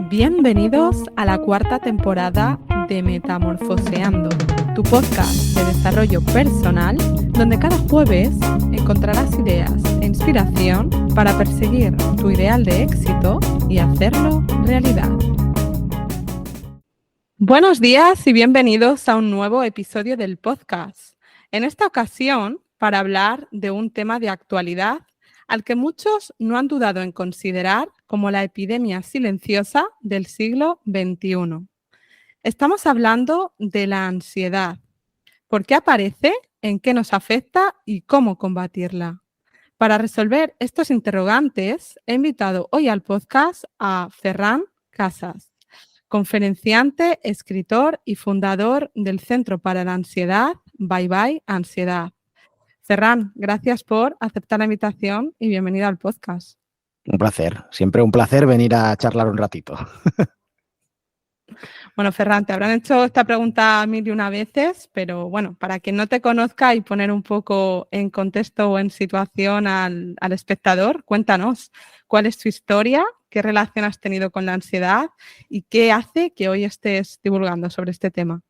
Bienvenidos a la cuarta temporada de Metamorfoseando, tu podcast de desarrollo personal, donde cada jueves encontrarás ideas e inspiración para perseguir tu ideal de éxito y hacerlo realidad. Buenos días y bienvenidos a un nuevo episodio del podcast. En esta ocasión, para hablar de un tema de actualidad al que muchos no han dudado en considerar como la epidemia silenciosa del siglo XXI. Estamos hablando de la ansiedad. ¿Por qué aparece? ¿En qué nos afecta? ¿Y cómo combatirla? Para resolver estos interrogantes, he invitado hoy al podcast a Ferran Casas, conferenciante, escritor y fundador del Centro para la Ansiedad, Bye Bye Ansiedad. Ferran, gracias por aceptar la invitación y bienvenido al podcast. Un placer, siempre un placer venir a charlar un ratito. Bueno, Ferran, te habrán hecho esta pregunta 1001 veces, pero bueno, para quien no te conozca y poner un poco en contexto o en situación al espectador, cuéntanos cuál es tu historia, qué relación has tenido con la ansiedad y qué hace que hoy estés divulgando sobre este tema.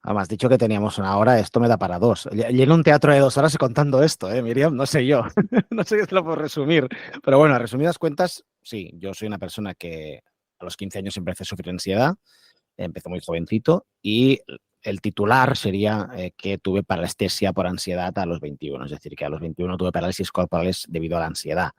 Además, dicho que teníamos una hora, esto me da para dos. Lleno un teatro de 2 horas contando esto, Miriam, no sé yo. No sé si te lo puedo resumir. Pero bueno, a resumidas cuentas, sí, yo soy una persona que a los 15 años empecé a sufrir ansiedad, empecé muy jovencito y el titular sería que tuve parestesia por ansiedad a los 21. Es decir, que a los 21 tuve parálisis corporales debido a la ansiedad.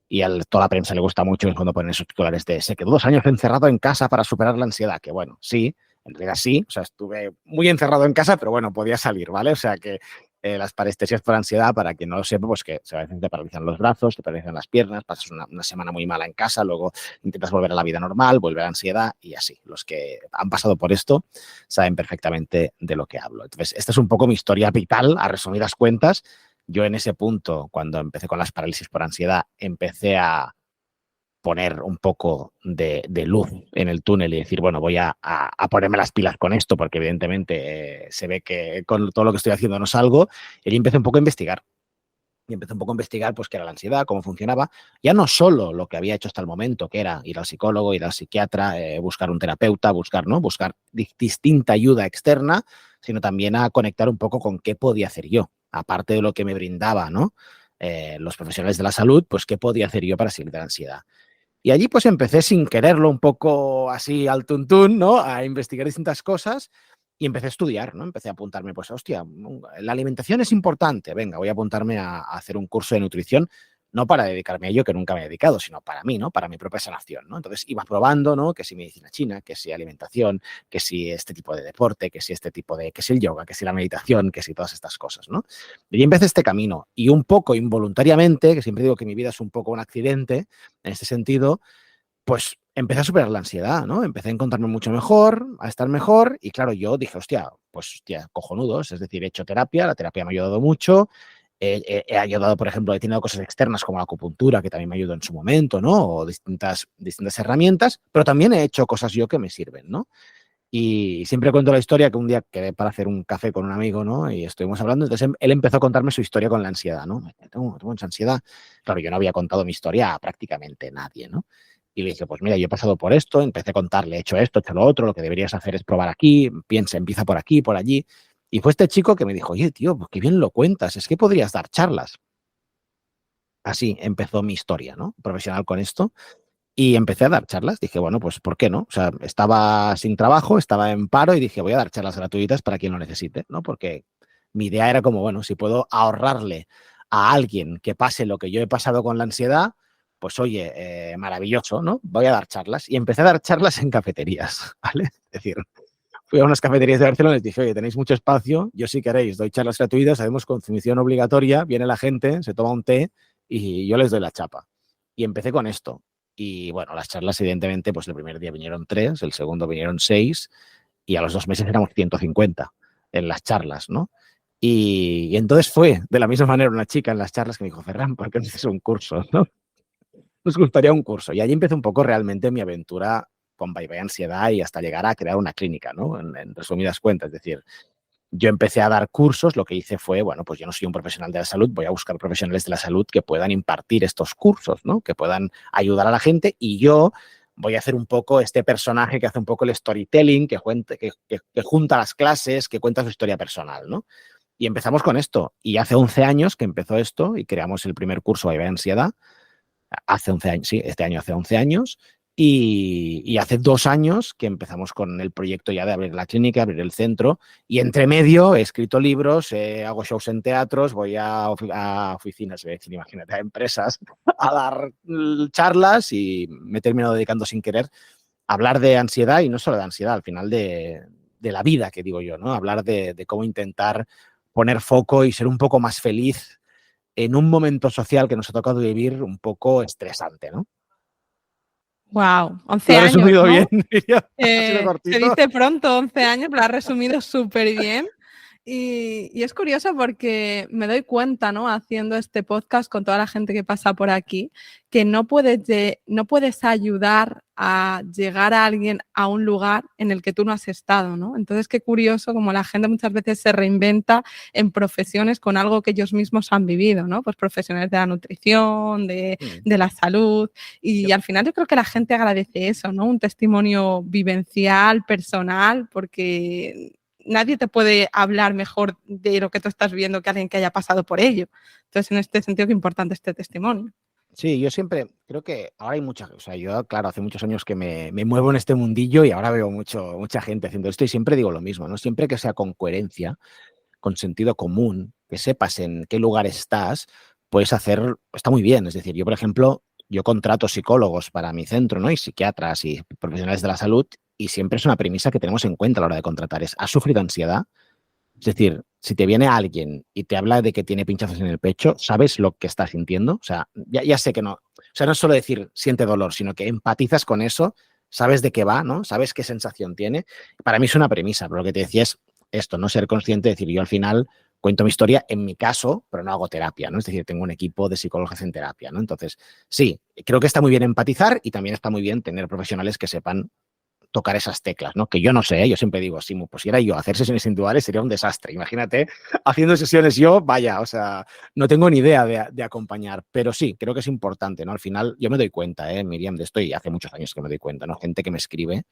Y a toda la prensa le gusta mucho cuando ponen esos titulares de se quedó 2 años encerrado en casa para superar la ansiedad, que bueno, sí, en realidad sí, o sea, estuve muy encerrado en casa, pero bueno, podía salir, ¿vale? O sea que las parestesias por ansiedad, para quien no lo sepa, pues que a veces te paralizan los brazos, te paralizan las piernas, pasas una semana muy mala en casa, luego intentas volver a la vida normal, vuelve a la ansiedad y así. Los que han pasado por esto saben perfectamente de lo que hablo. Entonces, esta es un poco mi historia vital, a resumidas cuentas. Yo en ese punto, cuando empecé con las parálisis por ansiedad, empecé a poner un poco de luz en el túnel y decir, bueno, voy a ponerme las pilas con esto, porque evidentemente se ve que con todo lo que estoy haciendo no salgo. Y empecé un poco a investigar. Y empecé un poco a investigar pues qué era la ansiedad, cómo funcionaba. Ya no solo lo que había hecho hasta el momento, que era ir al psicólogo, ir al psiquiatra, buscar un terapeuta, buscar distinta ayuda externa, sino también a conectar un poco con qué podía hacer yo, aparte de lo que me brindaba, ¿no? Los profesionales de la salud, pues qué podía hacer yo para salir de la ansiedad. Y allí pues empecé sin quererlo, un poco así al tuntún, ¿no? A investigar distintas cosas y empecé a estudiar, ¿no? Empecé a apuntarme, pues, hostia, la alimentación es importante, venga, voy a apuntarme a hacer un curso de nutrición, no para dedicarme a ello, que nunca me he dedicado, sino para mí, ¿no? Para mi propia sanación, ¿no? Entonces iba probando, ¿no? Que si medicina china, que si alimentación, que si este tipo de deporte, que si este tipo de, que si el yoga, que si la meditación, que si todas estas cosas, ¿no? Y empecé este camino y un poco involuntariamente, que siempre digo que mi vida es un poco un accidente, en este sentido, pues empecé a superar la ansiedad, ¿no? Empecé a encontrarme mucho mejor, a estar mejor y claro, yo dije, hostia, pues hostia, cojonudos, es decir, he hecho terapia, la terapia me ha ayudado mucho, he ayudado, por ejemplo, he tenido cosas externas como la acupuntura, que también me ayudó en su momento, ¿no? O distintas herramientas, pero también he hecho cosas yo que me sirven, ¿no? Y siempre cuento la historia que un día quedé para hacer un café con un amigo, ¿no? Y estuvimos hablando, entonces él empezó a contarme su historia con la ansiedad, ¿no? Tengo mucha ansiedad. Claro, yo no había contado mi historia a prácticamente nadie, ¿no? Y le dije, pues mira, yo he pasado por esto, empecé a contarle, he hecho esto, he hecho lo otro, lo que deberías hacer es probar aquí, empieza por aquí, por allí. Y fue este chico que me dijo, oye, tío, pues qué bien lo cuentas, es que podrías dar charlas. Así empezó mi historia, ¿no? Profesional con esto. Y empecé a dar charlas. Dije, bueno, pues ¿por qué no? O sea, estaba sin trabajo, estaba en paro y dije, voy a dar charlas gratuitas para quien lo necesite, ¿no? Porque mi idea era como, bueno, si puedo ahorrarle a alguien que pase lo que yo he pasado con la ansiedad, pues oye, maravilloso, ¿no? Voy a dar charlas. Y empecé a dar charlas en cafeterías, ¿vale? Es decir, fui a unas cafeterías de Barcelona y les dije, oye, tenéis mucho espacio, yo si queréis doy charlas gratuitas, hacemos consumición obligatoria, viene la gente, se toma un té y yo les doy la chapa. Y empecé con esto. Y bueno, las charlas, evidentemente, pues el primer día vinieron 3, el segundo vinieron 6 y a los 2 meses éramos 150 en las charlas, ¿no? Y entonces fue de la misma manera una chica en las charlas que me dijo, Ferran, ¿por qué no haces un curso? ¿No? Nos gustaría un curso. Y allí empezó un poco realmente mi aventura con Bye Bye Ansiedad y hasta llegar a crear una clínica, ¿no? En resumidas cuentas, es decir, yo empecé a dar cursos, lo que hice fue, bueno, pues yo no soy un profesional de la salud, voy a buscar profesionales de la salud que puedan impartir estos cursos, ¿no? Que puedan ayudar a la gente y yo voy a hacer un poco este personaje que hace un poco el storytelling, que junta las clases, que cuenta su historia personal, ¿no? Y empezamos con esto. Y hace 11 años que empezó esto y creamos el primer curso de ansiedad. Hace 11 años, sí, este año hace 11 años. Y hace 2 años que empezamos con el proyecto ya de abrir la clínica, abrir el centro. Y entre medio he escrito libros, hago shows en teatros, voy a oficinas, imagínate, a empresas, a dar charlas y me he terminado dedicando sin querer a hablar de ansiedad y no solo de ansiedad, al final de la vida, que digo yo, ¿no? Hablar de cómo intentar poner foco y ser un poco más feliz en un momento social que nos ha tocado vivir un poco estresante, ¿no? Wow, Lo 11 he años, resumido ¿no? bien, Miriam. Ha sido Se cortito. dice pronto 11 años, lo has resumido súper bien. Y es curioso porque me doy cuenta, ¿no? Haciendo este podcast con toda la gente que pasa por aquí, que no puedes ayudar a llegar a alguien a un lugar en el que tú no has estado, ¿no? Entonces, qué curioso como la gente muchas veces se reinventa en profesiones con algo que ellos mismos han vivido, ¿no? Pues profesionales de la nutrición, de la salud. Y al final yo creo que la gente agradece eso, ¿no? Un testimonio vivencial, personal, porque nadie te puede hablar mejor de lo que tú estás viendo que alguien que haya pasado por ello. Entonces, en este sentido, qué importante este testimonio. Sí, yo siempre creo que ahora hay mucha, o sea, yo, claro, hace muchos años que me muevo en este mundillo y ahora veo mucha gente haciendo esto y siempre digo lo mismo, ¿no? Siempre que sea con coherencia, con sentido común, que sepas en qué lugar estás, puedes hacer, está muy bien. Es decir, yo, por ejemplo, yo contrato psicólogos para mi centro, ¿no? Y psiquiatras y profesionales de la salud, y siempre es una premisa que tenemos en cuenta a la hora de contratar, es, ¿has sufrido ansiedad? Es decir, si te viene alguien y te habla de que tiene pinchazos en el pecho, ¿sabes lo que está sintiendo? O sea, ya sé que no. O sea, no es solo decir siente dolor, sino que empatizas con eso, sabes de qué va, ¿no? Sabes qué sensación tiene. Para mí es una premisa, pero lo que te decía es esto, no ser consciente de decir, yo al final cuento mi historia en mi caso, pero no hago terapia, ¿no? Es decir, tengo un equipo de psicólogos en terapia, ¿no? Entonces, sí, creo que está muy bien empatizar y también está muy bien tener profesionales que sepan tocar esas teclas, ¿no? Que yo no sé, yo siempre digo, si me pusiera yo a hacer sesiones individuales sería un desastre. Imagínate, haciendo sesiones yo, vaya, o sea, no tengo ni idea de acompañar, pero sí, creo que es importante, ¿no? Al final, yo me doy cuenta, Miriam, de esto y hace muchos años que me doy cuenta, ¿no? Gente que me escribe,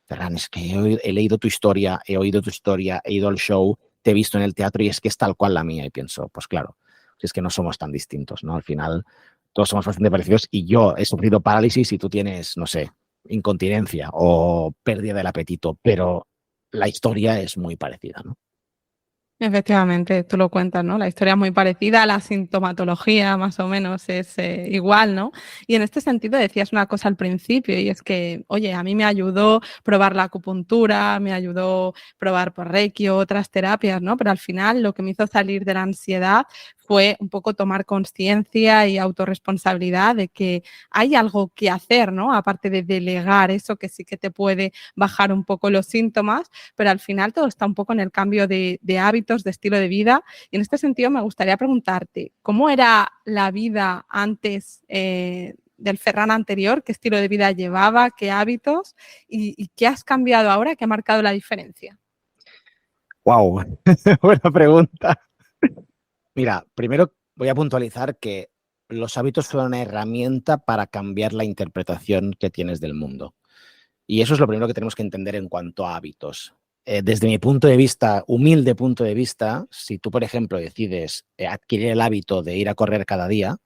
Ferran, es que he leído tu historia, he oído tu historia, he ido al show, te he visto en el teatro y es que es tal cual la mía. Y pienso, pues claro, si es que no somos tan distintos, ¿no? Al final, todos somos bastante parecidos y yo he sufrido parálisis y tú tienes, no sé, incontinencia o pérdida del apetito, pero la historia es muy parecida, ¿no? Efectivamente, tú lo cuentas, ¿no? La historia es muy parecida, la sintomatología más o menos es igual, ¿no? Y en este sentido decías una cosa al principio y es que, oye, a mí me ayudó probar la acupuntura, me ayudó probar por Reiki o otras terapias, ¿no? Pero al final lo que me hizo salir de la ansiedad fue un poco tomar conciencia y autorresponsabilidad de que hay algo que hacer, ¿no? Aparte de delegar eso que sí que te puede bajar un poco los síntomas, pero al final todo está un poco en el cambio de hábitos, de estilo de vida. Y en este sentido me gustaría preguntarte, ¿cómo era la vida antes del Ferran anterior? ¿Qué estilo de vida llevaba? ¿Qué hábitos? ¿Y qué has cambiado ahora? ¿Qué ha marcado la diferencia? ¡Wow! Buena pregunta. Mira, primero voy a puntualizar que los hábitos son una herramienta para cambiar la interpretación que tienes del mundo. Y eso es lo primero que tenemos que entender en cuanto a hábitos. Desde mi punto de vista, humilde punto de vista, si tú, por ejemplo, decides adquirir el hábito de ir a correr cada día,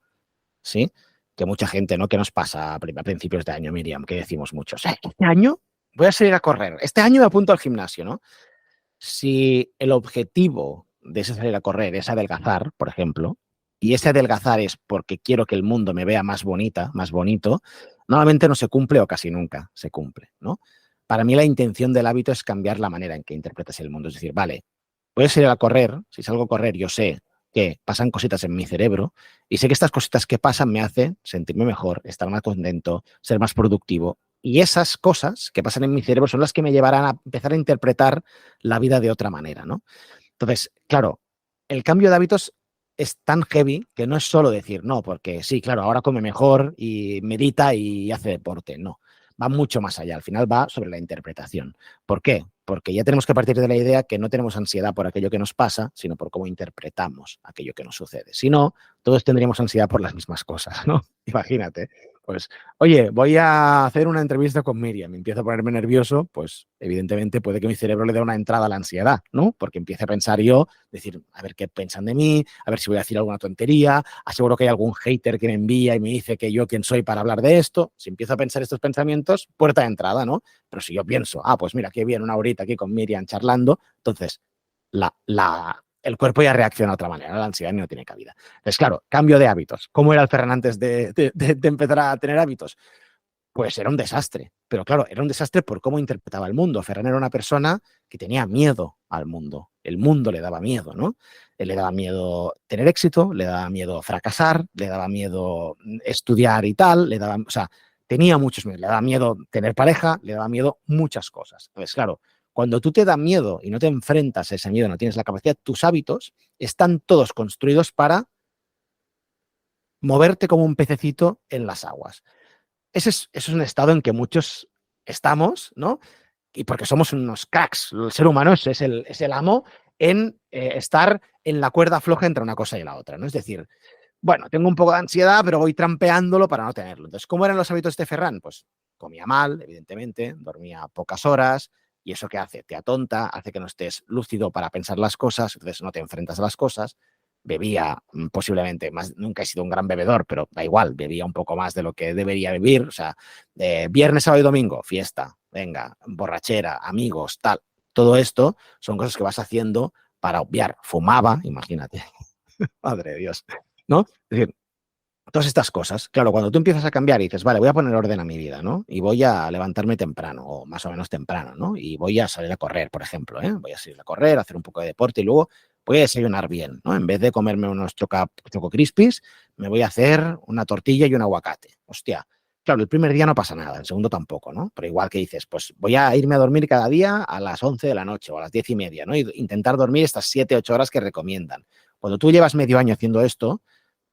¿sí? Que mucha gente, ¿no? ¿Qué nos pasa a principios de año, Miriam? Que decimos mucho, o sea, este año voy a salir a correr, este año me apunto al gimnasio, ¿no? Si el objetivo de ese salir a correr es adelgazar, por ejemplo, y ese adelgazar es porque quiero que el mundo me vea más bonita, más bonito, normalmente no se cumple o casi nunca se cumple, ¿no? Para mí la intención del hábito es cambiar la manera en que interpretas el mundo. Es decir, vale, voy a salir a correr, si salgo a correr yo sé que pasan cositas en mi cerebro y sé que estas cositas que pasan me hacen sentirme mejor, estar más contento, ser más productivo. Y esas cosas que pasan en mi cerebro son las que me llevarán a empezar a interpretar la vida de otra manera, ¿no? Entonces, claro, el cambio de hábitos es tan heavy que no es solo decir, no, porque sí, claro, ahora come mejor y medita y hace deporte. No, va mucho más allá. Al final va sobre la interpretación. ¿Por qué? Porque ya tenemos que partir de la idea que no tenemos ansiedad por aquello que nos pasa, sino por cómo interpretamos aquello que nos sucede. Si no, todos tendríamos ansiedad por las mismas cosas, ¿no? Imagínate. Pues, oye, voy a hacer una entrevista con Miriam, empiezo a ponerme nervioso, pues evidentemente puede que mi cerebro le dé una entrada a la ansiedad, ¿no? Porque empiece a pensar yo, decir, a ver qué piensan de mí, a ver si voy a decir alguna tontería, aseguro que hay algún hater que me envía y me dice que yo quién soy para hablar de esto. Si empiezo a pensar estos pensamientos, puerta de entrada, ¿no? Pero si yo pienso, pues mira, qué bien, una horita aquí con Miriam charlando, entonces el cuerpo ya reacciona de otra manera, la ansiedad no tiene cabida. Entonces, claro, cambio de hábitos. ¿Cómo era el Ferran antes de empezar a tener hábitos? Pues era un desastre. Pero claro, era un desastre por cómo interpretaba el mundo. Ferran era una persona que tenía miedo al mundo. El mundo le daba miedo, ¿no? Le daba miedo tener éxito, le daba miedo fracasar, le daba miedo estudiar y tal, o sea, tenía muchos miedos. Le daba miedo tener pareja, le daba miedo muchas cosas. Entonces, claro, cuando tú te da miedo y no te enfrentas a ese miedo, no tienes la capacidad, tus hábitos están todos construidos para moverte como un pececito en las aguas. Ese es un estado en que muchos estamos, ¿no? Y porque somos unos cracks. El ser humano es el amo en estar en la cuerda floja entre una cosa y la otra, ¿no? Es decir, bueno, tengo un poco de ansiedad, pero voy trampeándolo para no tenerlo. Entonces, ¿cómo eran los hábitos de Ferran? Pues comía mal, evidentemente, dormía pocas horas, y eso qué hace, te atonta, hace que no estés lúcido para pensar las cosas, entonces no te enfrentas a las cosas. Bebía posiblemente más, nunca he sido un gran bebedor, pero da igual, bebía un poco más de lo que debería beber, o sea, viernes, sábado y domingo, fiesta, venga, borrachera, amigos, tal, todo esto son cosas que vas haciendo para obviar. Fumaba, imagínate, madre de Dios, ¿no? Es decir, todas estas cosas. Claro, cuando tú empiezas a cambiar y dices, vale, voy a poner orden a mi vida, ¿no? Y voy a levantarme temprano, o más o menos temprano, ¿no? Y voy a salir a correr, por ejemplo, ¿eh? Voy a salir a correr, a hacer un poco de deporte y luego voy a desayunar bien, ¿no? En vez de comerme unos Choco Crispies, me voy a hacer una tortilla y un aguacate. Hostia. Claro, el primer día no pasa nada, el segundo tampoco, ¿no? Pero igual que dices, pues voy a irme a dormir cada día a las 11 de la noche o a las 10:30, ¿no? Y intentar dormir estas 7, 8 horas que recomiendan. Cuando tú llevas medio año haciendo esto,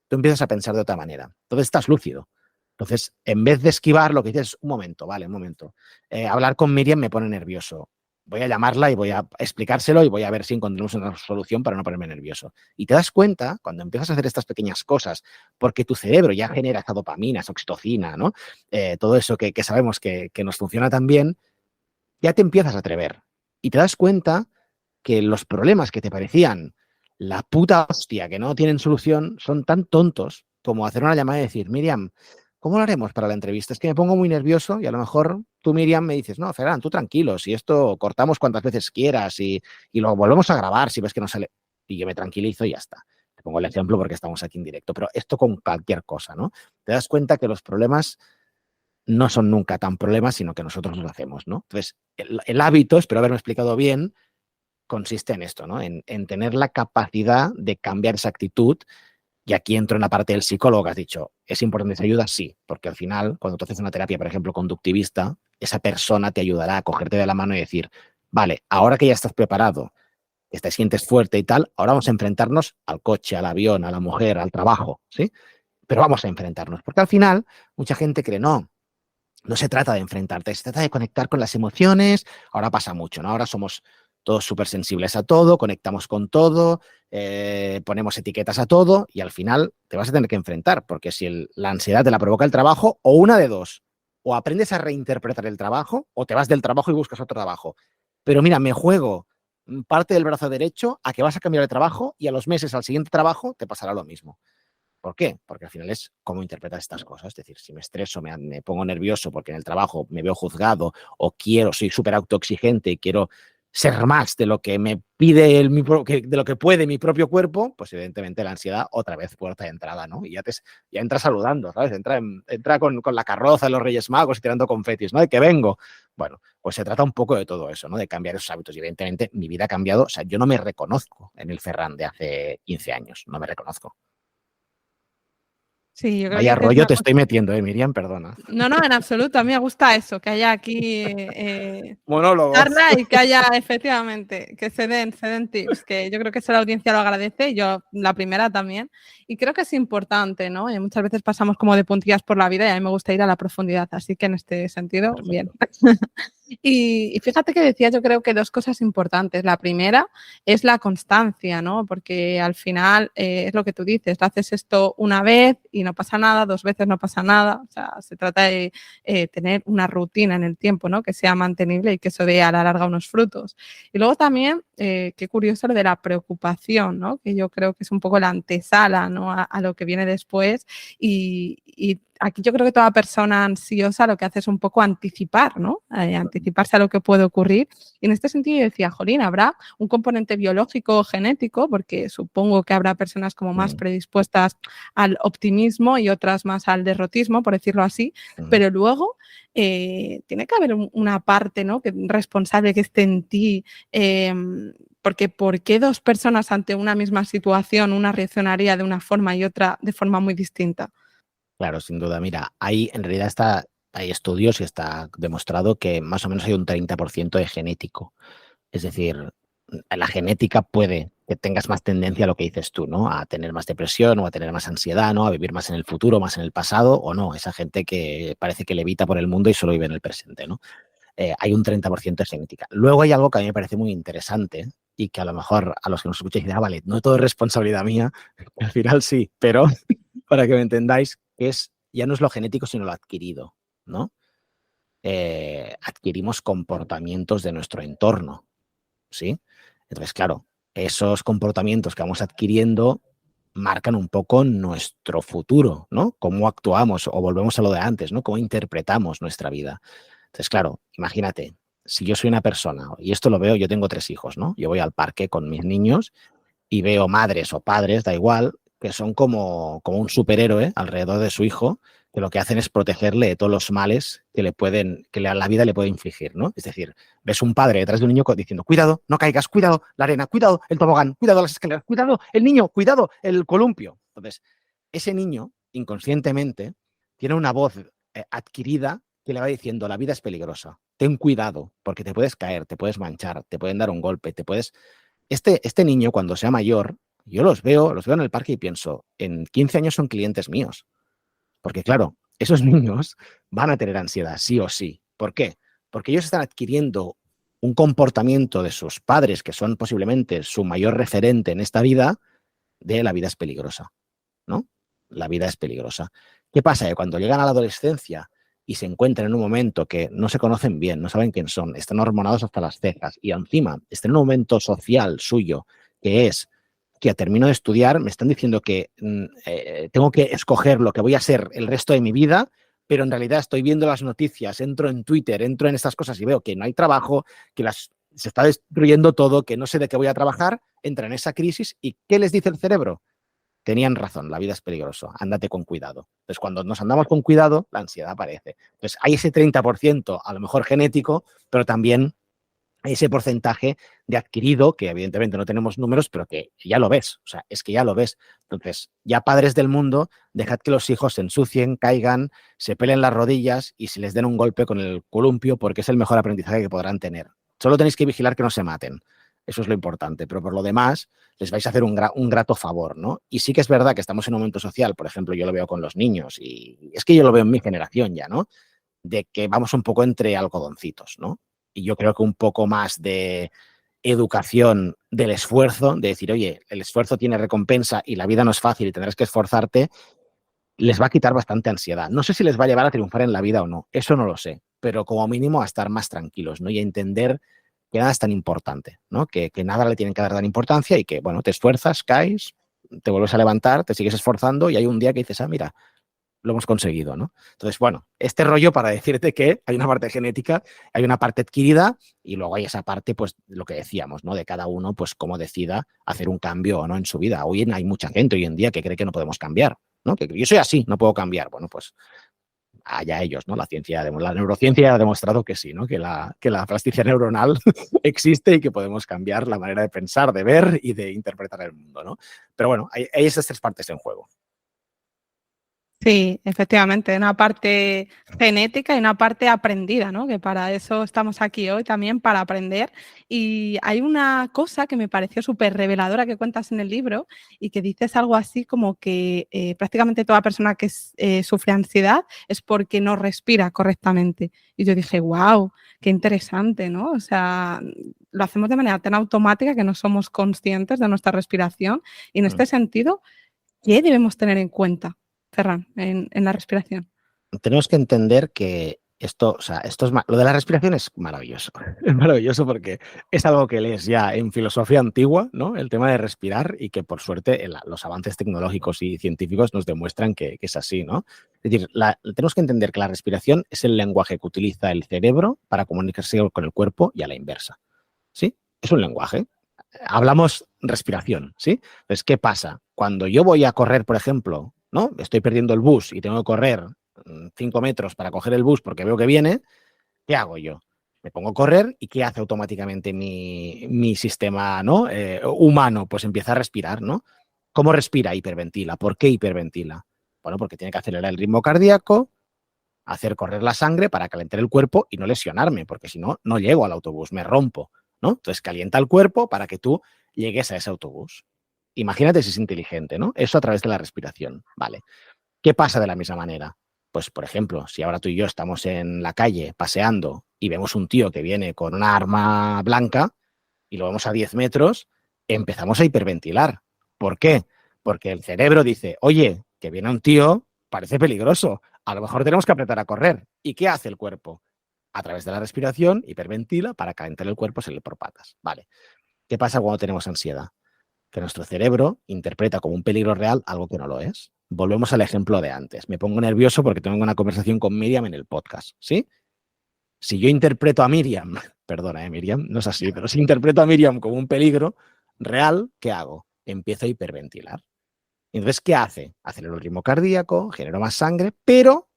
tú empiezas a pensar de otra manera. Entonces estás lúcido. Entonces, en vez de esquivar, lo que dices es, un momento, vale, un momento. Hablar con Miriam me pone nervioso. Voy a llamarla y voy a explicárselo y voy a ver si encontramos una solución para no ponerme nervioso. Y te das cuenta, cuando empiezas a hacer estas pequeñas cosas, porque tu cerebro ya genera esa dopamina, esa oxitocina, ¿no? Todo eso que sabemos que nos funciona tan bien, ya te empiezas a atrever. Y te das cuenta que los problemas que te parecían la puta hostia, que no tienen solución, son tan tontos como hacer una llamada y decir, Miriam, ¿cómo lo haremos para la entrevista? Es que me pongo muy nervioso y a lo mejor tú, Miriam, me dices, no, Ferran, tú tranquilo, si esto cortamos cuantas veces quieras y lo volvemos a grabar si ves que no sale. Y yo me tranquilizo y ya está. Te pongo el ejemplo porque estamos aquí en directo, pero esto con cualquier cosa, ¿no? Te das cuenta que los problemas no son nunca tan problemas, sino que nosotros los hacemos, ¿no? Entonces, el hábito, espero haberme explicado bien, consiste en esto, ¿no? En tener la capacidad de cambiar esa actitud. Y aquí entro en la parte del psicólogo que has dicho, ¿es importante esa ayuda? Sí, porque al final, cuando tú haces una terapia, por ejemplo, conductivista, esa persona te ayudará a cogerte de la mano y decir, vale, ahora que ya estás preparado, que te sientes fuerte y tal, ahora vamos a enfrentarnos al coche, al avión, a la mujer, al trabajo, ¿sí? Pero vamos a enfrentarnos, porque al final mucha gente cree, no se trata de enfrentarte, se trata de conectar con las emociones. Ahora pasa mucho, ¿no? Ahora somos todos súper sensibles a todo, conectamos con todo, ponemos etiquetas a todo y al final te vas a tener que enfrentar, porque si la ansiedad te la provoca el trabajo, o una de dos, o aprendes a reinterpretar el trabajo, o te vas del trabajo y buscas otro trabajo. Pero mira, me juego parte del brazo derecho a que vas a cambiar de trabajo y a los meses al siguiente trabajo te pasará lo mismo. ¿Por qué? Porque al final es cómo interpretas estas cosas. Es decir, si me estreso, me pongo nervioso porque en el trabajo me veo juzgado o soy súper autoexigente y quiero ser más de lo que me pide, de lo que puede mi propio cuerpo, pues evidentemente la ansiedad otra vez puerta de entrada, ¿no? Y ya entra saludando, ¿sabes? Entra con la carroza de los Reyes Magos y tirando confetis, ¿no? De que vengo. Bueno, pues se trata un poco de todo eso, ¿no? De cambiar esos hábitos. Y evidentemente mi vida ha cambiado. O sea, yo no me reconozco en el Ferran de hace 15 años. No me reconozco. Sí, yo creo Vaya que dices rollo una te cosa. estoy metiendo, Miriam, perdona. No, en absoluto. A mí me gusta eso, que haya aquí Monólogo. charla y que haya efectivamente, que se den tips, que yo creo que eso la audiencia lo agradece, yo la primera también. Y creo que es importante, ¿no? Y muchas veces pasamos como de puntillas por la vida y a mí me gusta ir a la profundidad, así que en este sentido, Perfecto. bien. Y fíjate que decía, yo creo que dos cosas importantes. La primera es la constancia, ¿no? Porque al final es lo que tú dices, haces esto una vez y no pasa nada, 2 veces no pasa nada. O sea, se trata de tener una rutina en el tiempo, ¿no? Que sea mantenible y que eso dé a la larga unos frutos. Y luego también, qué curioso lo de la preocupación, ¿no? Que yo creo que es un poco la antesala, ¿no? A lo que viene después y aquí yo creo que toda persona ansiosa lo que hace es un poco anticipar, ¿no? Anticiparse a lo que puede ocurrir. Y en este sentido yo decía, jolín, habrá un componente biológico o genético, porque supongo que habrá personas como más predispuestas al optimismo y otras más al derrotismo, por decirlo así, pero luego tiene que haber una parte, ¿no? Responsable que esté en ti. Porque ¿por qué dos personas ante una misma situación, una reaccionaría de una forma y otra de forma muy distinta? Claro, sin duda. Mira, en realidad hay estudios y está demostrado que más o menos hay un 30% de genético. Es decir, la genética puede que tengas más tendencia a lo que dices tú, ¿no? A tener más depresión o a tener más ansiedad, ¿no? A vivir más en el futuro, más en el pasado, o no. Esa gente que parece que levita por el mundo y solo vive en el presente, ¿no? Hay un 30% de genética. Luego hay algo que a mí me parece muy interesante y que a lo mejor a los que nos escucháis dicen, vale, no todo es responsabilidad mía, al final sí, pero para que me entendáis, ya no es lo genético, sino lo adquirido, ¿no? Adquirimos comportamientos de nuestro entorno, ¿sí? Entonces, claro, esos comportamientos que vamos adquiriendo marcan un poco nuestro futuro, ¿no? Cómo actuamos, o volvemos a lo de antes, ¿no? Cómo interpretamos nuestra vida. Entonces, claro, imagínate, si yo soy una persona, y esto lo veo, yo tengo 3 hijos, ¿no? Yo voy al parque con mis niños y veo madres o padres, da igual, que son como un superhéroe alrededor de su hijo, que lo que hacen es protegerle de todos los males la vida le puede infligir, ¿no? Es decir, ves un padre detrás de un niño diciendo, cuidado, no caigas, cuidado, la arena, cuidado, el tobogán, cuidado las escaleras, cuidado, el niño, cuidado, el columpio. Entonces, ese niño, inconscientemente, tiene una voz adquirida que le va diciendo, la vida es peligrosa, ten cuidado, porque te puedes caer, te puedes manchar, te pueden dar un golpe, te puedes este niño, cuando sea mayor, yo los veo en el parque y pienso, en 15 años son clientes míos. Porque claro, esos niños van a tener ansiedad, sí o sí. ¿Por qué? Porque ellos están adquiriendo un comportamiento de sus padres, que son posiblemente su mayor referente en esta vida, de la vida es peligrosa, ¿no? La vida es peligrosa. ¿Qué pasa? Que cuando llegan a la adolescencia y se encuentran en un momento que no se conocen bien, no saben quién son, están hormonados hasta las cejas y encima están en un momento social suyo que es que termino de estudiar, me están diciendo que tengo que escoger lo que voy a hacer el resto de mi vida, pero en realidad estoy viendo las noticias, entro en Twitter, entro en estas cosas y veo que no hay trabajo, que se está destruyendo todo, que no sé de qué voy a trabajar, entra en esa crisis y ¿qué les dice el cerebro? Tenían razón, la vida es peligroso, ándate con cuidado. Entonces, cuando nos andamos con cuidado, la ansiedad aparece. Entonces, hay ese 30%, a lo mejor genético, pero también hay ese porcentaje de adquirido, que evidentemente no tenemos números, pero que ya lo ves, o sea, es que ya lo ves. Entonces, ya padres del mundo, dejad que los hijos se ensucien, caigan, se pelen las rodillas y se les den un golpe con el columpio, porque es el mejor aprendizaje que podrán tener. Solo tenéis que vigilar que no se maten. Eso es lo importante, pero por lo demás les vais a hacer un grato favor, ¿no? Y sí que es verdad que estamos en un momento social, por ejemplo, yo lo veo con los niños y es que yo lo veo en mi generación ya, ¿no? De que vamos un poco entre algodoncitos, ¿no? Y yo creo que un poco más de educación del esfuerzo, de decir, oye, el esfuerzo tiene recompensa y la vida no es fácil y tendrás que esforzarte, les va a quitar bastante ansiedad. No sé si les va a llevar a triunfar en la vida o no, eso no lo sé, pero como mínimo a estar más tranquilos, ¿no? Y a entender que nada es tan importante, ¿no? Que nada le tienen que dar tan importancia y que, bueno, te esfuerzas, caes, te vuelves a levantar, te sigues esforzando y hay un día que dices, ah, mira, lo hemos conseguido, ¿no? Entonces, bueno, este rollo para decirte que hay una parte genética, hay una parte adquirida y luego hay esa parte, pues, lo que decíamos, ¿no? De cada uno, pues, cómo decida hacer un cambio o no en su vida. Hay mucha gente hoy en día que cree que no podemos cambiar, ¿no? Que yo soy así, no puedo cambiar. Bueno, pues allá ellos, ¿no? La neurociencia ha demostrado que sí, ¿no? Que la plasticidad neuronal existe y que podemos cambiar la manera de pensar, de ver y de interpretar el mundo, ¿no? Pero bueno, hay esas 3 partes en juego. Sí, efectivamente, una parte genética y una parte aprendida, ¿no? Que para eso estamos aquí hoy también, para aprender. Y hay una cosa que me pareció súper reveladora que cuentas en el libro y que dices algo así como que prácticamente toda persona que sufre ansiedad es porque no respira correctamente. Y yo dije, wow, qué interesante, ¿no? O sea, lo hacemos de manera tan automática que no somos conscientes de nuestra respiración. Y en este sentido, ¿qué debemos tener en cuenta, Ferran, en la respiración? Tenemos que entender que esto, o sea, lo de la respiración es maravilloso. Es maravilloso porque es algo que lees ya en filosofía antigua, ¿no? El tema de respirar y que por suerte los avances tecnológicos y científicos nos demuestran que es así, ¿no? Es decir, tenemos que entender que la respiración es el lenguaje que utiliza el cerebro para comunicarse con el cuerpo y a la inversa, ¿sí? Es un lenguaje. Hablamos respiración, ¿sí? Entonces, ¿qué pasa? Cuando yo voy a correr, por ejemplo, ¿no? Estoy perdiendo el bus y tengo que correr 5 metros para coger el bus porque veo que viene, ¿qué hago yo? Me pongo a correr y ¿qué hace automáticamente mi sistema, ¿no? Humano? Pues empieza a respirar, ¿no? ¿Cómo respira? Hiperventila. ¿Por qué hiperventila? Bueno, porque tiene que acelerar el ritmo cardíaco, hacer correr la sangre para calentar el cuerpo y no lesionarme, porque si no, no llego al autobús, me rompo, ¿no? Entonces calienta el cuerpo para que tú llegues a ese autobús. Imagínate si es inteligente, ¿no? Eso a través de la respiración, ¿vale? ¿Qué pasa de la misma manera? Pues, por ejemplo, si ahora tú y yo estamos en la calle paseando y vemos un tío que viene con una arma blanca y lo vemos a 10 metros, empezamos a hiperventilar. ¿Por qué? Porque el cerebro dice, oye, que viene un tío, parece peligroso, a lo mejor tenemos que apretar a correr. ¿Y qué hace el cuerpo? A través de la respiración, hiperventila para calentar el cuerpo, salir por patas. Vale. ¿Qué pasa cuando tenemos ansiedad? Que nuestro cerebro interpreta como un peligro real algo que no lo es. Volvemos al ejemplo de antes. Me pongo nervioso porque tengo una conversación con Miriam en el podcast, ¿sí? Si yo interpreto a Miriam, perdona, Miriam, no es así, pero si interpreto a Miriam como un peligro real, ¿qué hago? Empiezo a hiperventilar. Entonces, ¿qué hace? Acelero el ritmo cardíaco, genero más sangre, pero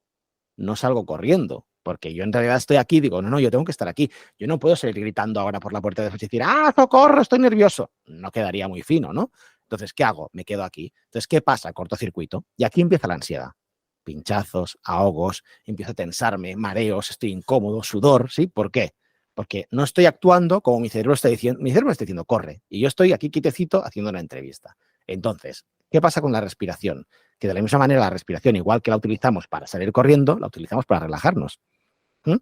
no salgo corriendo, porque yo en realidad estoy aquí, digo, no, yo tengo que estar aquí. Yo no puedo seguir gritando ahora por la puerta de y decir, socorro, estoy nervioso. No quedaría muy fino, ¿no? Entonces, ¿qué hago? Me quedo aquí. Entonces, ¿qué pasa? Cortocircuito. Y aquí empieza la ansiedad. Pinchazos, ahogos, empiezo a tensarme, mareos, estoy incómodo, sudor, ¿sí? ¿Por qué? Porque no estoy actuando como mi cerebro está diciendo, mi cerebro está diciendo, corre, y yo estoy aquí quietecito haciendo una entrevista. Entonces, ¿qué pasa con la respiración? Que de la misma manera la respiración, igual que la utilizamos para salir corriendo, la utilizamos para relajarnos. ¿Mm?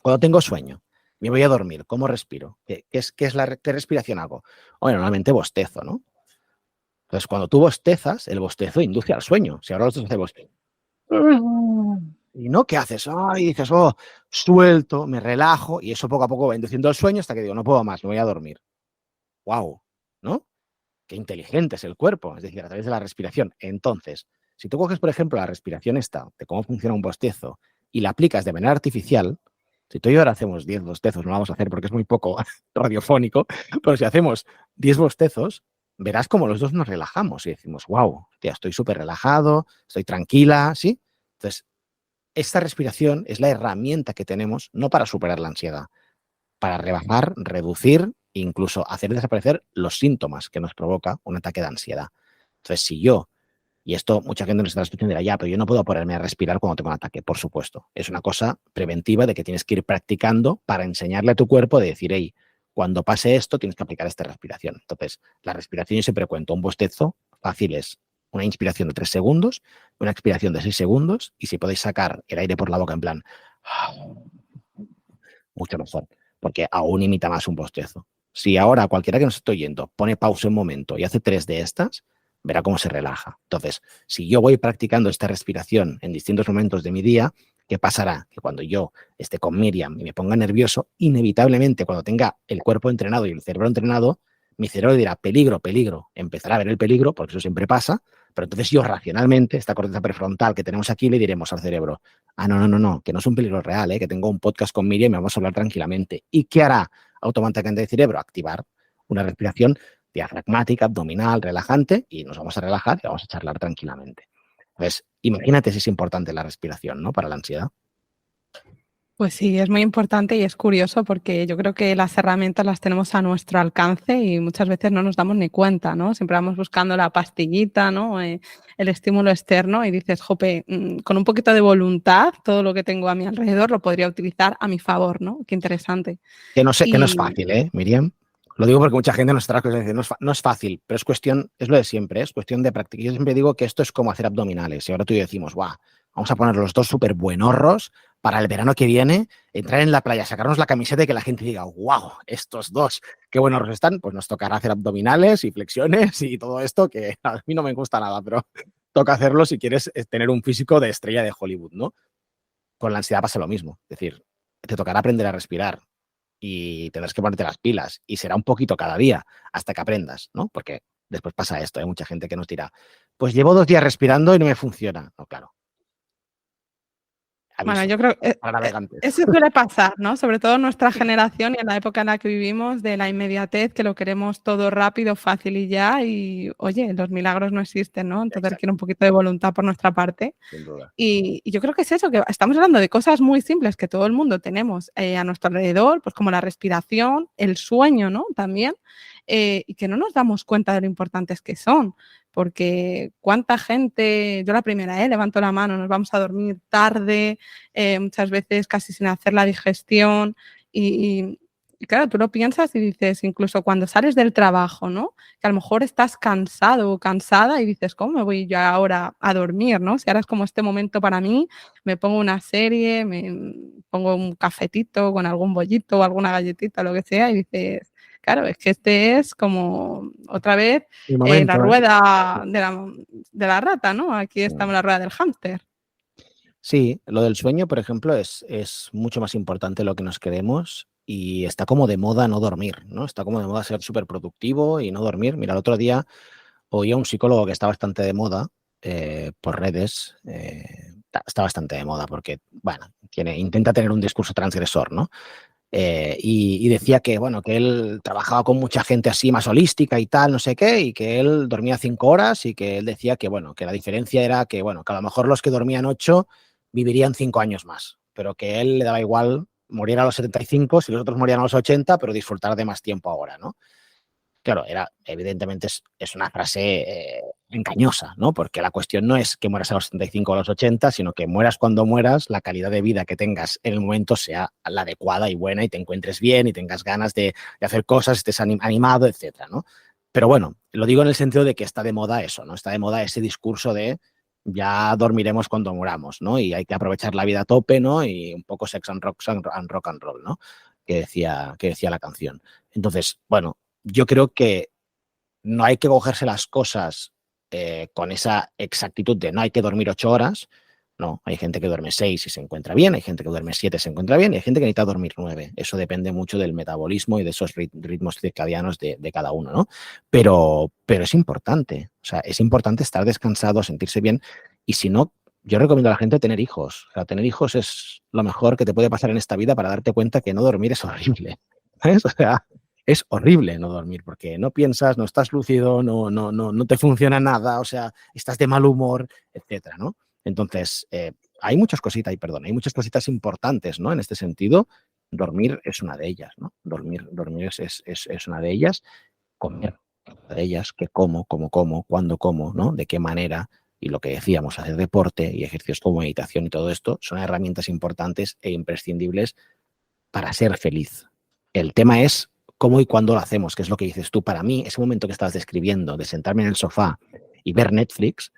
Cuando tengo sueño, me voy a dormir, ¿cómo respiro? ¿Qué respiración hago? Bueno, normalmente bostezo, ¿no? Entonces, cuando tú bostezas, el bostezo induce al sueño. Si ahora nosotros hacemos y no, ¿qué haces? Ay, dices, suelto, me relajo y eso poco a poco va induciendo al sueño hasta que digo, no puedo más, me voy a dormir. ¡Wow! ¿No? Qué inteligente es el cuerpo, es decir, a través de la respiración. Entonces, si tú coges, por ejemplo, la respiración esta, de cómo funciona un bostezo, y la aplicas de manera artificial, si tú y yo ahora hacemos 10 bostezos, no lo vamos a hacer porque es muy poco radiofónico, pero si hacemos 10 bostezos, verás como los dos nos relajamos y decimos, wow, tía, estoy súper relajado, estoy tranquila, ¿sí? Entonces, esta respiración es la herramienta que tenemos no para superar la ansiedad, para rebajar, reducir, incluso hacer desaparecer los síntomas que nos provoca un ataque de ansiedad. Entonces, si yo, y esto mucha gente nos está escuchando dirá, ya, pero yo no puedo ponerme a respirar cuando tengo un ataque, por supuesto. Es una cosa preventiva de que tienes que ir practicando para enseñarle a tu cuerpo de decir, hey, cuando pase esto tienes que aplicar esta respiración. Entonces, la respiración yo siempre cuento, un bostezo fácil es una inspiración de 3 segundos, una expiración de 6 segundos, y si podéis sacar el aire por la boca en plan, mucho mejor, porque aún imita más un bostezo. Si ahora cualquiera que nos esté oyendo pone pausa un momento y hace 3 de estas, verá cómo se relaja. Entonces, si yo voy practicando esta respiración en distintos momentos de mi día, ¿qué pasará? Que cuando yo esté con Miriam y me ponga nervioso, inevitablemente cuando tenga el cuerpo entrenado y el cerebro entrenado, mi cerebro dirá peligro, peligro, empezará a ver el peligro, porque eso siempre pasa, pero entonces yo racionalmente, esta corteza prefrontal que tenemos aquí, le diremos al cerebro, no, que no es un peligro real, que tengo un podcast con Miriam y vamos a hablar tranquilamente. ¿Y qué hará automáticamente el cerebro? Activar una respiración diafragmática, abdominal, relajante, y nos vamos a relajar y vamos a charlar tranquilamente. Entonces, imagínate si es importante la respiración, ¿no? Para la ansiedad. Pues sí, es muy importante y es curioso porque yo creo que las herramientas las tenemos a nuestro alcance y muchas veces no nos damos ni cuenta, ¿no? Siempre vamos buscando la pastillita, ¿no? El estímulo externo y dices, jope, con un poquito de voluntad, todo lo que tengo a mi alrededor lo podría utilizar a mi favor, ¿no? Qué interesante. Que no sé, que no es Y fácil, Miriam? Lo digo porque mucha gente nos trae cosas y dice, no es fácil, pero es cuestión, es lo de siempre, es cuestión de práctica. Yo siempre digo que esto es como hacer abdominales. Y ahora tú y yo decimos, guau, vamos a poner los dos súper buenorros para el verano que viene, entrar en la playa, sacarnos la camiseta y que la gente diga, wow, estos dos, qué buenos están. Pues nos tocará hacer abdominales y flexiones y todo esto, que a mí no me gusta nada, pero toca hacerlo si quieres tener un físico de estrella de Hollywood, ¿no? Con la ansiedad pasa lo mismo. Es decir, te tocará aprender a respirar y tendrás que ponerte las pilas y será un poquito cada día hasta que aprendas, ¿no? Porque después pasa esto, hay mucha gente que nos dirá, pues llevo 2 días respirando y no me funciona. No, claro, bueno, aviso yo creo que para navegantes. eso suele pasar, ¿no? Sobre todo en nuestra generación y en la época en la que vivimos, de la inmediatez, que lo queremos todo rápido, fácil y ya, y oye, los milagros no existen, ¿no? Entonces Exacto, requiere un poquito de voluntad por nuestra parte. sin duda. Y yo creo que es eso, que estamos hablando de cosas muy simples que todo el mundo tenemos a nuestro alrededor, pues como la respiración, el sueño, ¿no? También, y que no nos damos cuenta de lo importantes que son, porque cuánta gente, yo la primera, levanto la mano, nos vamos a dormir tarde, muchas veces casi sin hacer la digestión y claro, tú lo piensas y dices, incluso cuando sales del trabajo, ¿no? Que a lo mejor estás cansado o cansada y dices, ¿cómo me voy yo ahora a dormir, no? Si ahora es como este momento para mí, me pongo una serie, me pongo un cafetito con algún bollito o alguna galletita, lo que sea, y dices, claro, es que este es como otra vez Mi la momento, ¿eh? rueda de la rata, ¿no? Aquí estamos en la rueda del hámster. Sí, lo del sueño, por ejemplo, es mucho más importante de lo que nos creemos y está como de moda no dormir, ¿no? Está como de moda ser súper productivo y no dormir. Mira, el otro día oí a un psicólogo que está bastante de moda por redes, está bastante de moda porque, bueno, intenta tener un discurso transgresor, ¿no? Y decía que, bueno, que él trabajaba con mucha gente así más holística y tal, no sé qué, y que él dormía 5 horas y que él decía que, bueno, que la diferencia era que, bueno, que a lo mejor los que dormían 8 vivirían 5 años más, pero que a él le daba igual morir a los 75 si los otros morían a los 80, pero disfrutar de más tiempo ahora, ¿no? Claro, evidentemente es una frase engañosa, ¿no? Porque la cuestión no es que mueras a los 75 o a los 80, sino que mueras cuando mueras, la calidad de vida que tengas en el momento sea la adecuada y buena y te encuentres bien y tengas ganas de hacer cosas, estés animado, etcétera, ¿no? Pero bueno, lo digo en el sentido de que está de moda eso, ¿no? Está de moda ese discurso de ya dormiremos cuando muramos, ¿no? Y hay que aprovechar la vida a tope, ¿no? Y un poco sex and rock and roll, ¿no? Que decía la canción. Entonces, bueno, yo creo que no hay que cogerse las cosas con esa exactitud de no hay que dormir 8 horas. No, hay gente que duerme 6 y se encuentra bien, hay gente que duerme 7 y se encuentra bien, y hay gente que necesita dormir 9. Eso depende mucho del metabolismo y de esos ritmos circadianos de cada uno, ¿no? Pero es importante, o sea, es importante estar descansado, sentirse bien, y si no, yo recomiendo a la gente tener hijos. O sea, tener hijos es lo mejor que te puede pasar en esta vida para darte cuenta que no dormir es horrible. ¿Sabes? O sea, es horrible no dormir porque no piensas, no estás lúcido, no te funciona nada, o sea, estás de mal humor, etcétera, ¿no? Entonces, hay muchas cositas, hay muchas cositas importantes, ¿no? En este sentido, dormir es una de ellas, ¿no? Dormir es una de ellas, comer es una de ellas, que como, cuándo como, ¿no? De qué manera, y lo que decíamos, hacer deporte y ejercicios como meditación y todo esto son herramientas importantes e imprescindibles para ser feliz. El tema es cómo y cuándo lo hacemos, que es lo que dices tú. Para mí, ese momento que estás describiendo de sentarme en el sofá y ver Netflix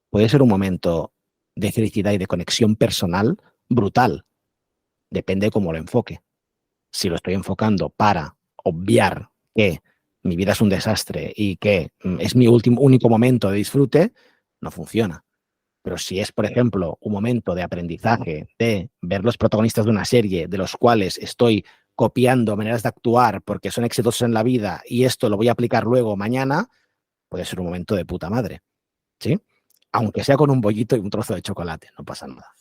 puede ser un momento de felicidad y de conexión personal brutal. Depende de cómo lo enfoque. Si lo estoy enfocando para obviar que mi vida es un desastre y que es mi único momento de disfrute, no funciona. Pero si es, por ejemplo, un momento de aprendizaje, de ver los protagonistas de una serie de los cuales estoy copiando maneras de actuar porque son exitosos en la vida y esto lo voy a aplicar luego mañana, puede ser un momento de puta madre, ¿sí? Aunque sea con un bollito y un trozo de chocolate, no pasa nada.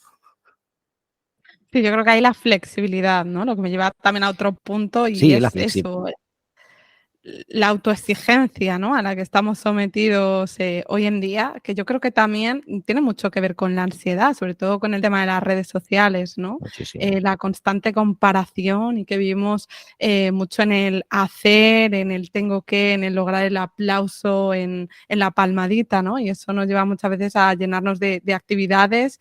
Sí, yo creo que hay la flexibilidad, ¿no? Lo que me lleva también a otro punto y Sí, la es flexibilidad. eso, la autoexigencia, ¿no?, a la que estamos sometidos hoy en día, que yo creo que también tiene mucho que ver con la ansiedad, sobre todo con el tema de las redes sociales, ¿no? Muchísimo. La constante comparación y que vivimos mucho en el hacer, en el tengo que, en el lograr el aplauso, en la palmadita, ¿no? Y eso nos lleva muchas veces a llenarnos de actividades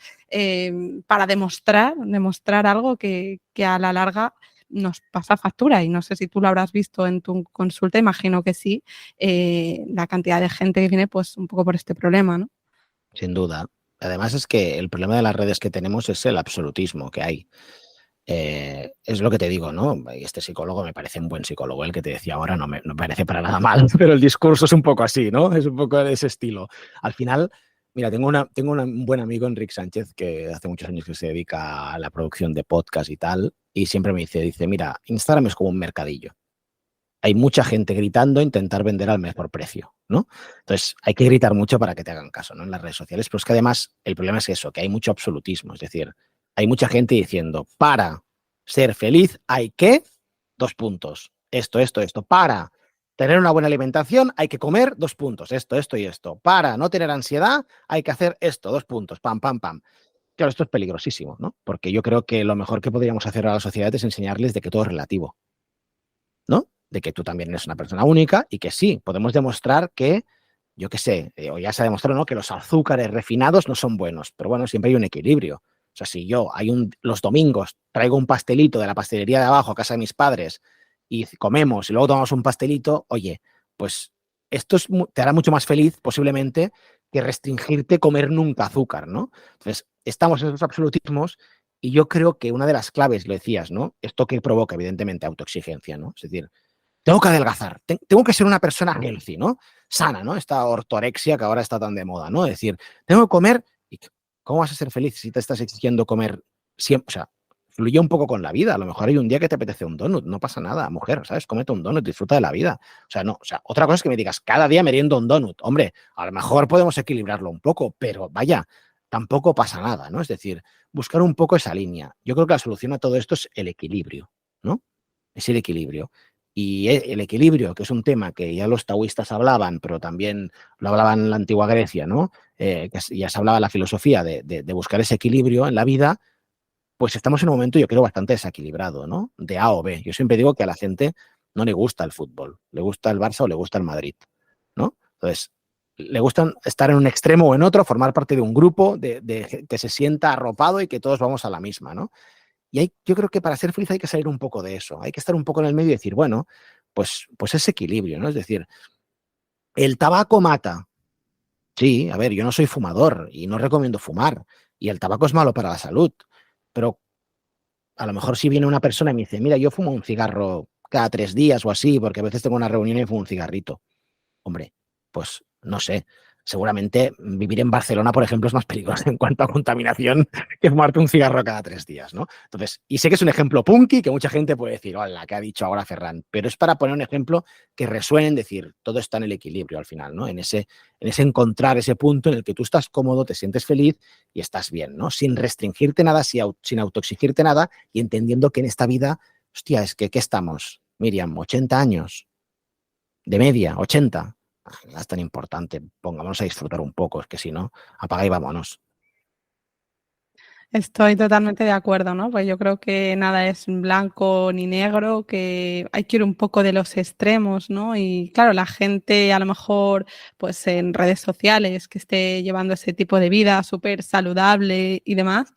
para demostrar algo que a la larga nos pasa factura, y no sé si tú lo habrás visto en tu consulta, imagino que sí, la cantidad de gente que viene pues un poco por este problema, ¿no? Sin duda. Además es que el problema de las redes que tenemos es el absolutismo que hay. Es lo que te digo, ¿no? Este psicólogo me parece un buen psicólogo, el que te decía ahora no me parece para nada mal, pero el discurso es un poco así, ¿no? Es un poco de ese estilo. Al final, mira, un buen amigo, Enric Sánchez, que hace muchos años que se dedica a la producción de podcast y tal, y siempre me dice, mira, Instagram es como un mercadillo. Hay mucha gente gritando a intentar vender al mejor precio, ¿no? Entonces, hay que gritar mucho para que te hagan caso, ¿no? En las redes sociales, pero es que además el problema es eso, que hay mucho absolutismo, es decir, hay mucha gente diciendo, para ser feliz hay que, dos puntos, esto, para tener una buena alimentación hay que comer, dos puntos, esto y esto, para no tener ansiedad hay que hacer esto, dos puntos, pam, pam, pam. Claro, esto es peligrosísimo, ¿no? Porque yo creo que lo mejor que podríamos hacer a la sociedad es enseñarles de que todo es relativo, ¿no? De que tú también eres una persona única y que sí, podemos demostrar que, yo qué sé, o ya se ha demostrado, ¿no?, que los azúcares refinados no son buenos, pero bueno, siempre hay un equilibrio. O sea, si yo los domingos traigo un pastelito de la pastelería de abajo a casa de mis padres y comemos y luego tomamos un pastelito, oye, pues esto te hará mucho más feliz posiblemente que restringirte comer nunca azúcar, ¿no? Entonces, estamos en esos absolutismos y yo creo que una de las claves, lo decías, ¿no? Esto que provoca, evidentemente, autoexigencia, ¿no? Es decir, tengo que adelgazar, tengo que ser una persona healthy, ¿no? Sana, ¿no? Esta ortorexia que ahora está tan de moda, ¿no? Es decir, tengo que comer. ¿Y cómo vas a ser feliz si te estás exigiendo comer siempre? O sea, fluye un poco con la vida. A lo mejor hay un día que te apetece un donut, no pasa nada, mujer, ¿sabes? Cómete un donut, disfruta de la vida. O sea, no, o sea, otra cosa es que me digas, cada día meriendo un donut. Hombre, a lo mejor podemos equilibrarlo un poco, pero vaya, tampoco pasa nada, ¿no? Es decir, buscar un poco esa línea. Yo creo que la solución a todo esto es el equilibrio, ¿no? Es el equilibrio. Y el equilibrio, que es un tema que ya los taoístas hablaban, pero también lo hablaban en la antigua Grecia, ¿no? Que ya se hablaba la filosofía de buscar ese equilibrio en la vida, pues estamos en un momento, yo creo, bastante desequilibrado, ¿no? De A o B. Yo siempre digo que a la gente no le gusta el fútbol, le gusta el Barça o le gusta el Madrid, ¿no? Entonces, le gustan estar en un extremo o en otro, formar parte de un grupo que se sienta arropado y que todos vamos a la misma, ¿no? Y yo creo que para ser feliz hay que salir un poco de eso, hay que estar un poco en el medio y decir, bueno, pues ese equilibrio, ¿no? Es decir, el tabaco mata. Sí, a ver, yo no soy fumador y no recomiendo fumar, y el tabaco es malo para la salud, pero a lo mejor si viene una persona y me dice, mira, yo fumo un cigarro cada 3 días o así, porque a veces tengo una reunión y fumo un cigarrito. Hombre, pues no sé, seguramente vivir en Barcelona, por ejemplo, es más peligroso en cuanto a contaminación que fumarte un cigarro cada 3 días, ¿no? Entonces, y sé que es un ejemplo punky que mucha gente puede decir, hola, ¿qué ha dicho ahora Ferran? Pero es para poner un ejemplo que resuene en decir, todo está en el equilibrio al final, ¿no? En ese encontrar ese punto en el que tú estás cómodo, te sientes feliz y estás bien, ¿no? Sin restringirte nada, sin autoexigirte nada y entendiendo que en esta vida, hostia, es que, ¿qué estamos? Miriam, 80 años de media, 80. No es tan importante, pongámonos a disfrutar un poco, es que si no, apaga y vámonos. Estoy totalmente de acuerdo, ¿no? Pues yo creo que nada es blanco ni negro, que hay que ir un poco de los extremos, ¿no? Y claro, la gente a lo mejor, pues en redes sociales, que esté llevando ese tipo de vida súper saludable y demás,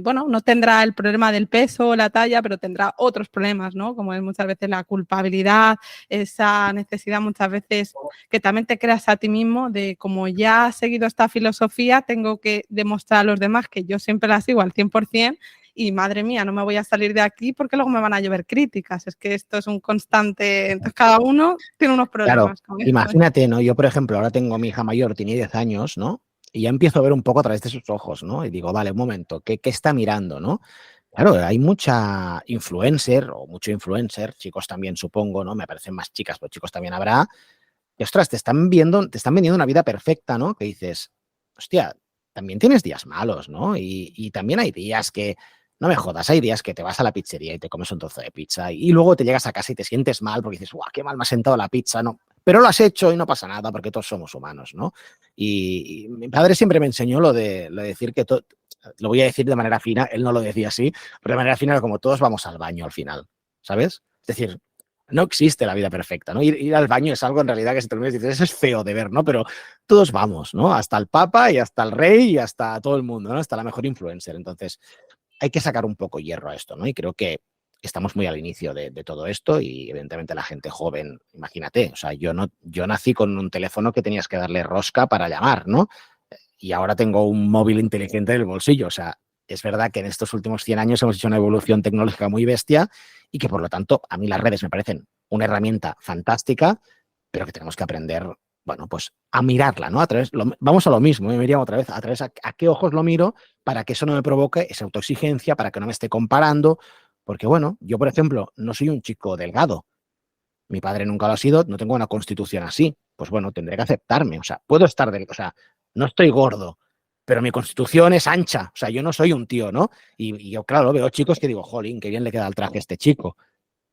bueno, no tendrá el problema del peso o la talla, pero tendrá otros problemas, ¿no? Como es muchas veces la culpabilidad, esa necesidad muchas veces que también te creas a ti mismo de como ya has seguido esta filosofía, tengo que demostrar a los demás que yo siempre la sigo al 100% y madre mía, no me voy a salir de aquí porque luego me van a llover críticas. Es que esto es un constante, entonces cada uno tiene unos Claro, problemas con esto. imagínate, ¿no? Yo, por ejemplo, ahora tengo a mi hija mayor, tiene 10 años, ¿no? Y ya empiezo a ver un poco a través de sus ojos, ¿no? Y digo, vale, un momento, ¿qué está mirando, no? Claro, hay mucha influencer o mucho influencer, chicos también supongo, ¿no? Me parecen más chicas, pero chicos también habrá. Y ostras, te están vendiendo una vida perfecta, ¿no? Que dices, hostia, también tienes días malos, ¿no? Y también hay días que No me jodas, hay días que te vas a la pizzería y te comes un trozo de pizza y luego te llegas a casa y te sientes mal porque dices, guau, qué mal me ha sentado la pizza, no. Pero lo has hecho y no pasa nada porque todos somos humanos, ¿no? Y mi padre siempre me enseñó lo de decir que lo voy a decir de manera fina, él no lo decía así, pero de manera fina era como todos vamos al baño al final, ¿sabes? Es decir, no existe la vida perfecta, ¿no? Ir al baño es algo en realidad que se termina y dices, eso es feo de ver, ¿no? Pero todos vamos, ¿no? Hasta el Papa y hasta el Rey y hasta todo el mundo, ¿no? Hasta la mejor influencer. Entonces, hay que sacar un poco hierro a esto, ¿no? Y creo que estamos muy al inicio de todo esto y evidentemente la gente joven, imagínate, o sea, yo nací con un teléfono que tenías que darle rosca para llamar, ¿no? Y ahora tengo un móvil inteligente en el bolsillo, o sea, es verdad que en estos últimos 100 años hemos hecho una evolución tecnológica muy bestia y que por lo tanto a mí las redes me parecen una herramienta fantástica, pero que tenemos que aprender, bueno, pues a mirarla, ¿no? Vamos a lo mismo, Miriam, otra vez, a través a qué ojos lo miro para que eso no me provoque esa autoexigencia, para que no me esté comparando, porque bueno, yo por ejemplo no soy un chico delgado, mi padre nunca lo ha sido, no tengo una constitución así, pues bueno, tendré que aceptarme, o sea, puedo estar o sea, no estoy gordo, pero mi constitución es ancha, o sea, yo no soy un tío, ¿no? Y yo, claro, veo chicos que digo, jolín, qué bien le queda el traje a este chico,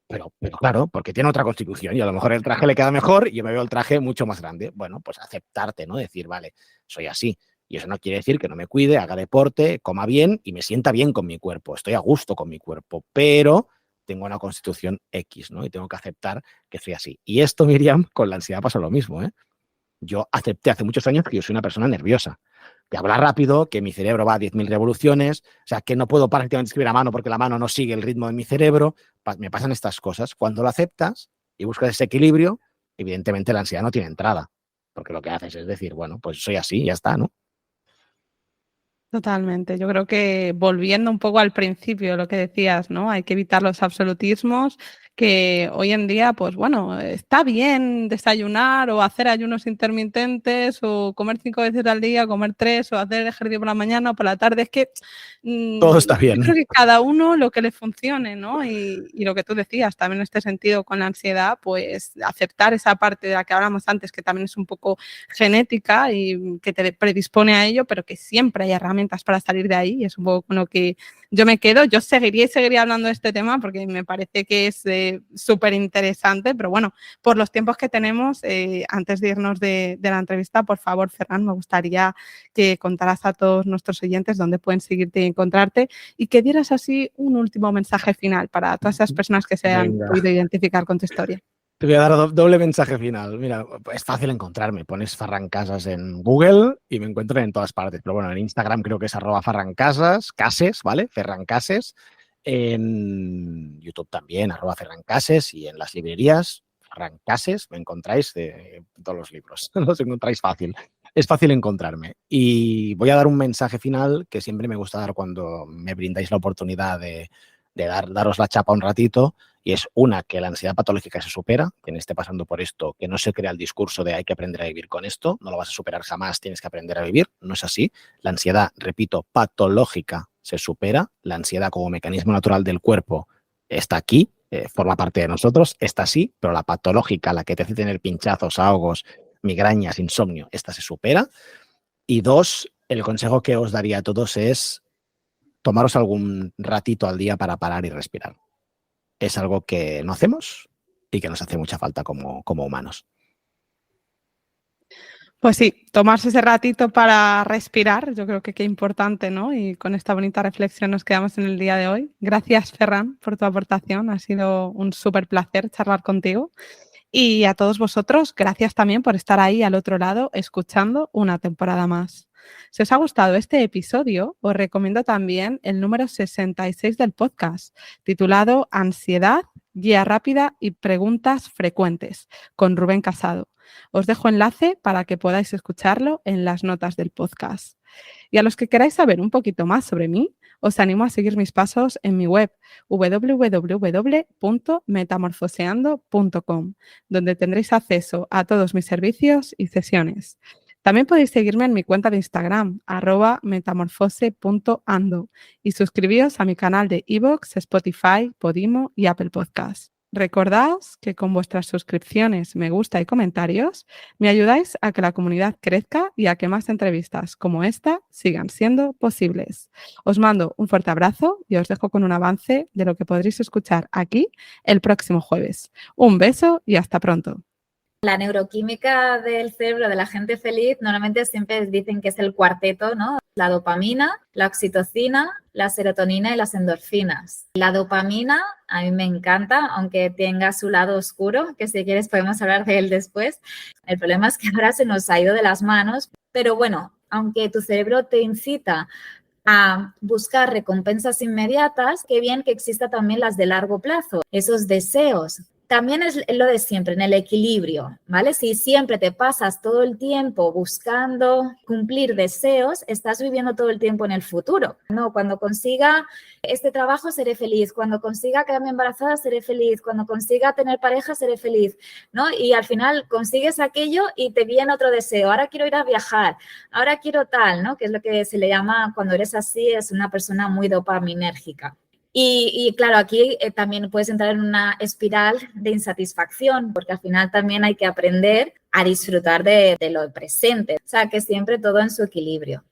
pero claro, porque tiene otra constitución y a lo mejor el traje le queda mejor y yo me veo el traje mucho más grande. Bueno, pues aceptarte, ¿no? Decir, vale, soy así. Y eso no quiere decir que no me cuide, haga deporte, coma bien y me sienta bien con mi cuerpo. Estoy a gusto con mi cuerpo, pero tengo una constitución X, ¿no? Y tengo que aceptar que soy así. Y esto, Miriam, con la ansiedad pasa lo mismo, ¿eh? Yo acepté hace muchos años que yo soy una persona nerviosa, que habla rápido, que mi cerebro va a 10.000 revoluciones, o sea, que no puedo prácticamente escribir a mano porque la mano no sigue el ritmo de mi cerebro. Me pasan estas cosas. Cuando lo aceptas y buscas ese equilibrio, evidentemente la ansiedad no tiene entrada, porque lo que haces es decir, bueno, pues soy así, ya está, ¿no? Totalmente. Yo creo que volviendo un poco al principio, lo que decías, ¿no? Hay que evitar los absolutismos, que hoy en día, pues bueno, está bien desayunar o hacer ayunos intermitentes o comer 5 veces al día, comer 3 o hacer ejercicio por la mañana o por la tarde. Es que Todo está yo creo bien. que cada uno lo que le funcione, ¿no? Y lo que tú decías, también en este sentido con la ansiedad, pues aceptar esa parte de la que hablamos antes, que también es un poco genética y que te predispone a ello, pero que siempre hay herramientas para salir de ahí y es un poco con lo que yo me quedo. Yo seguiría hablando de este tema porque me parece que es súper interesante, pero bueno, por los tiempos que tenemos, antes de irnos de la entrevista, por favor, Ferran, me gustaría que contaras a todos nuestros oyentes dónde pueden seguirte y encontrarte y que dieras así un último mensaje final para todas esas personas que se han Venga. podido identificar con tu historia. Te voy a dar doble mensaje final. Mira, es fácil encontrarme. Pones Ferran Casas en Google y me encuentran en todas partes. Pero bueno, en Instagram creo que es @ferrancasas, Cases, ¿vale? Ferran Cases. En YouTube también, @Ferran Cases. Y en las librerías, Ferran Cases, me encontráis de todos los libros. Los encontráis fácil. Es fácil encontrarme. Y voy a dar un mensaje final que siempre me gusta dar cuando me brindáis la oportunidad de daros la chapa un ratito. Y es una, que la ansiedad patológica se supera, quien esté pasando por esto, que no se crea el discurso de hay que aprender a vivir con esto, no lo vas a superar jamás, tienes que aprender a vivir, no es así. La ansiedad, repito, patológica se supera, la ansiedad como mecanismo natural del cuerpo está aquí, forma parte de nosotros, está así, pero la patológica, la que te hace tener pinchazos, ahogos, migrañas, insomnio, esta se supera. Y dos, el consejo que os daría a todos es tomaros algún ratito al día para parar y respirar. Es algo que no hacemos y que nos hace mucha falta como humanos. Pues sí, tomarse ese ratito para respirar, yo creo que qué importante, ¿no? Y con esta bonita reflexión nos quedamos en el día de hoy. Gracias, Ferran, por tu aportación. Ha sido un súper placer charlar contigo. Y a todos vosotros, gracias también por estar ahí al otro lado escuchando una temporada más. Si os ha gustado este episodio, os recomiendo también el número 66 del podcast, titulado Ansiedad, Guía Rápida y Preguntas Frecuentes, con Rubén Casado. Os dejo enlace para que podáis escucharlo en las notas del podcast. Y a los que queráis saber un poquito más sobre mí, os animo a seguir mis pasos en mi web www.metamorfoseando.com, donde tendréis acceso a todos mis servicios y sesiones. También podéis seguirme en mi cuenta de Instagram, @metamorfose.ando, y suscribiros a mi canal de iVoox, Spotify, Podimo y Apple Podcasts. Recordaos que con vuestras suscripciones, me gusta y comentarios me ayudáis a que la comunidad crezca y a que más entrevistas como esta sigan siendo posibles. Os mando un fuerte abrazo y os dejo con un avance de lo que podréis escuchar aquí el próximo jueves. Un beso y hasta pronto. La neuroquímica del cerebro de la gente feliz normalmente siempre dicen que es el cuarteto, ¿no? La dopamina, la oxitocina, la serotonina y las endorfinas. La dopamina a mí me encanta, aunque tenga su lado oscuro, que si quieres podemos hablar de él después. El problema es que ahora se nos ha ido de las manos, pero bueno, aunque tu cerebro te incita a buscar recompensas inmediatas, qué bien que exista también las de largo plazo, esos deseos. También es lo de siempre, en el equilibrio, ¿vale? Si siempre te pasas todo el tiempo buscando cumplir deseos, estás viviendo todo el tiempo en el futuro. No, cuando consiga este trabajo seré feliz, cuando consiga quedarme embarazada seré feliz, cuando consiga tener pareja seré feliz, ¿no? Y al final consigues aquello y te viene otro deseo. Ahora quiero ir a viajar, ahora quiero tal, ¿no? Que es lo que se le llama, cuando eres así, es una persona muy dopaminérgica. Y claro, aquí también puedes entrar en una espiral de insatisfacción, porque al final también hay que aprender a disfrutar de lo presente. O sea, que siempre todo en su equilibrio.